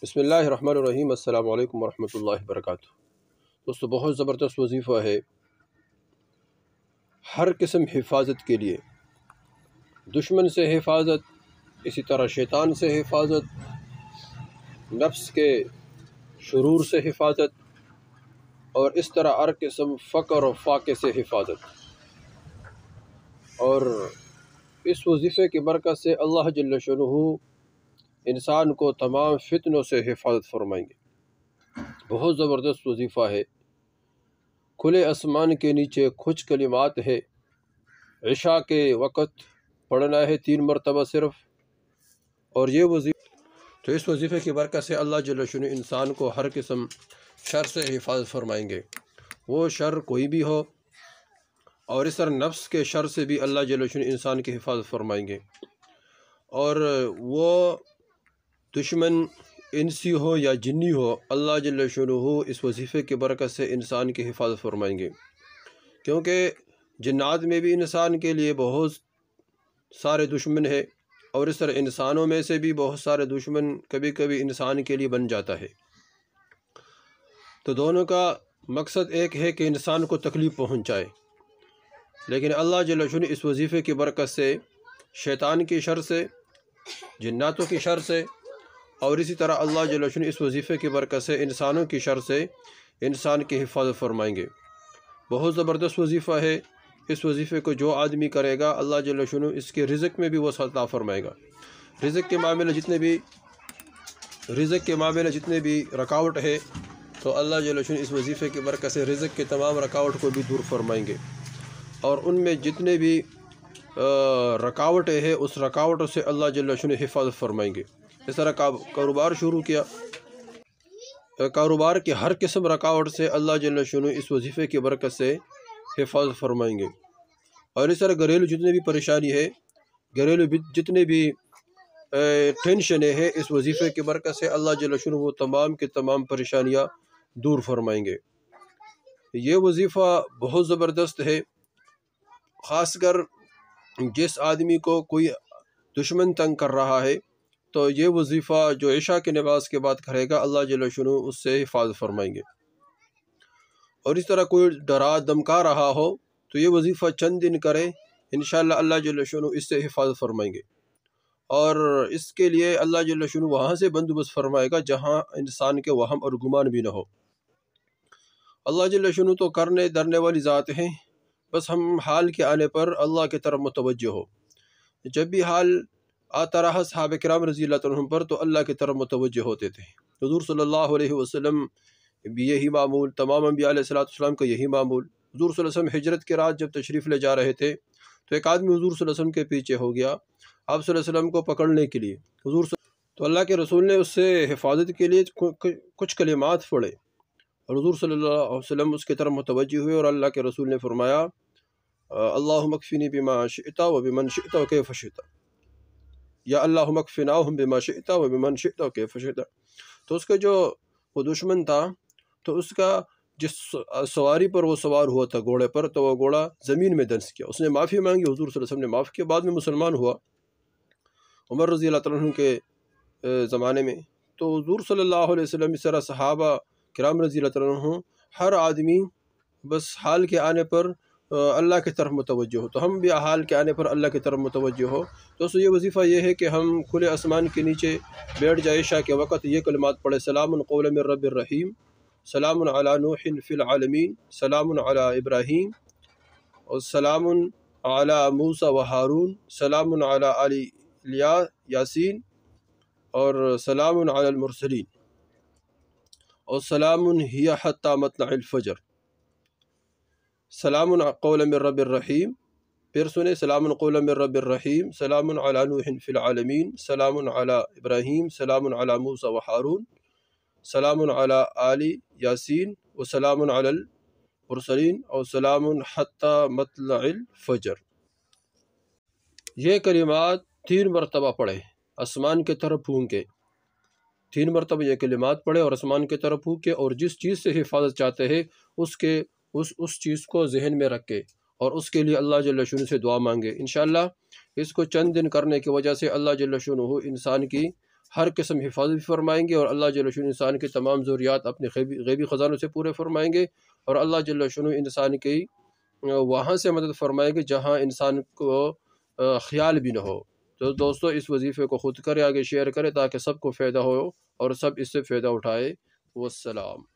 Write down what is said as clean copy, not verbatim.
بسم اللہ الرحمن الرحیم۔ السلام علیکم ورحمۃ اللہ وبرکاتہ۔ دوستو، بہت زبردست وظیفہ ہے ہر قسم حفاظت کے لیے، دشمن سے حفاظت، اسی طرح شیطان سے حفاظت، نفس کے شرور سے حفاظت، اور اس طرح ہر قسم فقر و فاقے سے حفاظت۔ اور اس وظیفے کی برکت سے اللہ جل شانہ انسان کو تمام فتنوں سے حفاظت فرمائیں گے۔ بہت زبردست وظیفہ ہے، کھلے آسمان کے نیچے کچھ کلمات ہے، عشاء کے وقت پڑھنا ہے 3 مرتبہ صرف، اور یہ وظیفہ تو اس وظیفے کی برکت سے اللہ جل شانہ انسان کو ہر قسم شر سے حفاظت فرمائیں گے، وہ شر کوئی بھی ہو، اور اس طرح نفس کے شر سے بھی اللہ جل شانہ انسان کی حفاظت فرمائیں گے، اور وہ دشمن انسی ہو یا جنی ہو، اللہ جل شانہ اس وظیفے کی برکت سے انسان کی حفاظت فرمائیں گے، کیونکہ جنات میں بھی انسان کے لیے بہت سارے دشمن ہیں، اور اس طرح انسانوں میں سے بھی بہت سارے دشمن کبھی کبھی انسان کے لیے بن جاتا ہے۔ تو دونوں کا مقصد ایک ہے کہ انسان کو تکلیف پہنچائے، لیکن اللہ جل شانہ اس وظیفے کی برکت سے شیطان کی شر سے، جناتوں کی شر سے، اور اسی طرح اللہ جل شانہ اس وظیفے کی برکت سے انسانوں کی شر سے انسان کی حفاظت فرمائیں گے۔ بہت زبردست وظیفہ ہے، اس وظیفے کو جو آدمی کرے گا اللہ جل شانہ اس کے رزق میں بھی وسعت عطا فرمائے گا۔ رزق کے معاملے جتنے بھی رکاوٹ ہے، تو اللہ جل شانہ اس وظیفے کی برکت سے رزق کے تمام رکاوٹ کو بھی دور فرمائیں گے، اور ان میں جتنے بھی رکاوٹیں ہیں اس رکاوٹوں سے اللہ جل شانہ حفاظت فرمائیں گے۔ اس طرح کاروبار شروع کیا، کاروبار کے ہر قسم رکاوٹ سے اللہ جل شانہ اس وظیفے کی برکت سے حفاظت فرمائیں گے، اور اس طرح گھریلو جتنے بھی پریشانی ہے، گھریلو جتنے بھی ٹینشنیں ہیں، اس وظیفے کی برکت سے اللہ جل شانہ وہ تمام کے تمام پریشانیاں دور فرمائیں گے۔ یہ وظیفہ بہت زبردست ہے، خاص کر جس آدمی کو کوئی دشمن تنگ کر رہا ہے، تو یہ وظیفہ جو عشاء کی نماز کے بعد کرے گا اللہ جل شانہ اس سے حفاظت فرمائیں گے۔ اور اس طرح کوئی ڈرا دمکا رہا ہو تو یہ وظیفہ چند دن کرے، انشاءاللہ اللہ جل شانہ اس سے حفاظت فرمائیں گے، اور اس کے لیے اللہ جل شانہ وہاں سے بندوبست فرمائے گا جہاں انسان کے وہم اور گمان بھی نہ ہو۔ اللہ جل شانہ تو کرنے درنے والی ذات ہیں، بس ہم حال کے آنے پر اللہ کی طرف متوجہ ہو۔ جب بھی حال آتا رہا صحابہ کرام رضی اللہ عنہم پر، تو اللہ کی طرف متوجہ ہوتے تھے۔ حضور صلی اللہ علیہ وسلم بھی یہی معمول، تمام انبیاء علیہ السلام کا یہی معمول۔ حضور صلی اللہ علیہ وسلم ہجرت کے رات جب تشریف لے جا رہے تھے، تو ایک آدمی حضور صلی اللہ علیہ وسلم کے پیچھے ہو گیا آپ صلی اللہ علیہ وسلم کو پکڑنے کے لیے۔ تو اللہ کے رسول نے اس سے حفاظت کے لیے کچھ کلمات پڑھے، اور حضور صلی اللہ علیہ وسلم اس کی طرف متوجہ ہوئے، اور اللہ کے رسول نے فرمایا اللہم اکفنی بما شئت وبمن شئت وکیف شئت، یا اللہم اکفناہم بما شئت وبمن شئت وکیف شئت۔ تو اس کا جو وہ دشمن تھا، تو اس کا جس سواری پر وہ سوار ہوا تھا گھوڑے پر، تو وہ گھوڑا زمین میں دنس کیا، اس نے معافی مانگی، حضور صلی اللہ علیہ وسلم نے معاف کیا، بعد میں مسلمان ہوا عمر رضی اللہ عنہ کے زمانے میں۔ تو حضور صلی اللہ علیہ وسلم اس طرح صحابہ کرام رضی اللہ عنہ ہر آدمی بس حال کے آنے پر اللہ کی طرف متوجہ ہو، تو ہم بھی حال کے آنے پر اللہ کی طرف متوجہ ہو۔ تو یہ وظیفہ یہ ہے کہ ہم کھلے آسمان کے نیچے بیٹھ جائے، عشاء کے وقت یہ کلمات پڑھے، سلام قولا من رب الرحیم، سلام علی نوح فی العالمین، سلام علی ابراہیم، اور سلام علی موسیٰ و ہارون، سلام علی آل یاسین، اور سلام علی المرسلین، اور سلام ہی حتی مطلع الفجر۔ سلام قولا من رب الرحیم، پھر سنیں سلام قولا من رب الرحیم، سلام علی نوح فی العالمین، سلام علی ابراہیم، سلام علی موسیٰ و ہارون، سلام علی آل یاسین، و سلام علی المرسلین، اور سلام حتی مطلع الفجر۔ یہ کلمات 3 مرتبہ پڑھیں، آسمان کی طرف پھونک کے 3 مرتبہ یہ کلمات پڑھیں، اور آسمان کی طرف پھونک کے، اور جس چیز سے حفاظت چاہتے ہیں اس چیز کو ذہن میں رکھ کے، اور اس کے لیے اللہ جل شانہ سے دعا مانگے۔ انشاءاللہ اس کو چند دن کرنے کی وجہ سے اللہ جل شانہ انسان کی ہر قسم حفاظت بھی فرمائیں گے، اور اللہ جل شانہ انسان کے تمام ضروریات اپنے غیبی خزانوں سے پورے فرمائیں گے، اور اللہ جل شانہ انسان کی وہاں سے مدد فرمائیں گے جہاں انسان کو خیال بھی نہ ہو۔ تو دوستو اس وظیفے کو خود کرے، آگے شیئر کرے تاکہ سب کو فائدہ ہو اور سب اس سے فائدہ اٹھائے۔ والسلام۔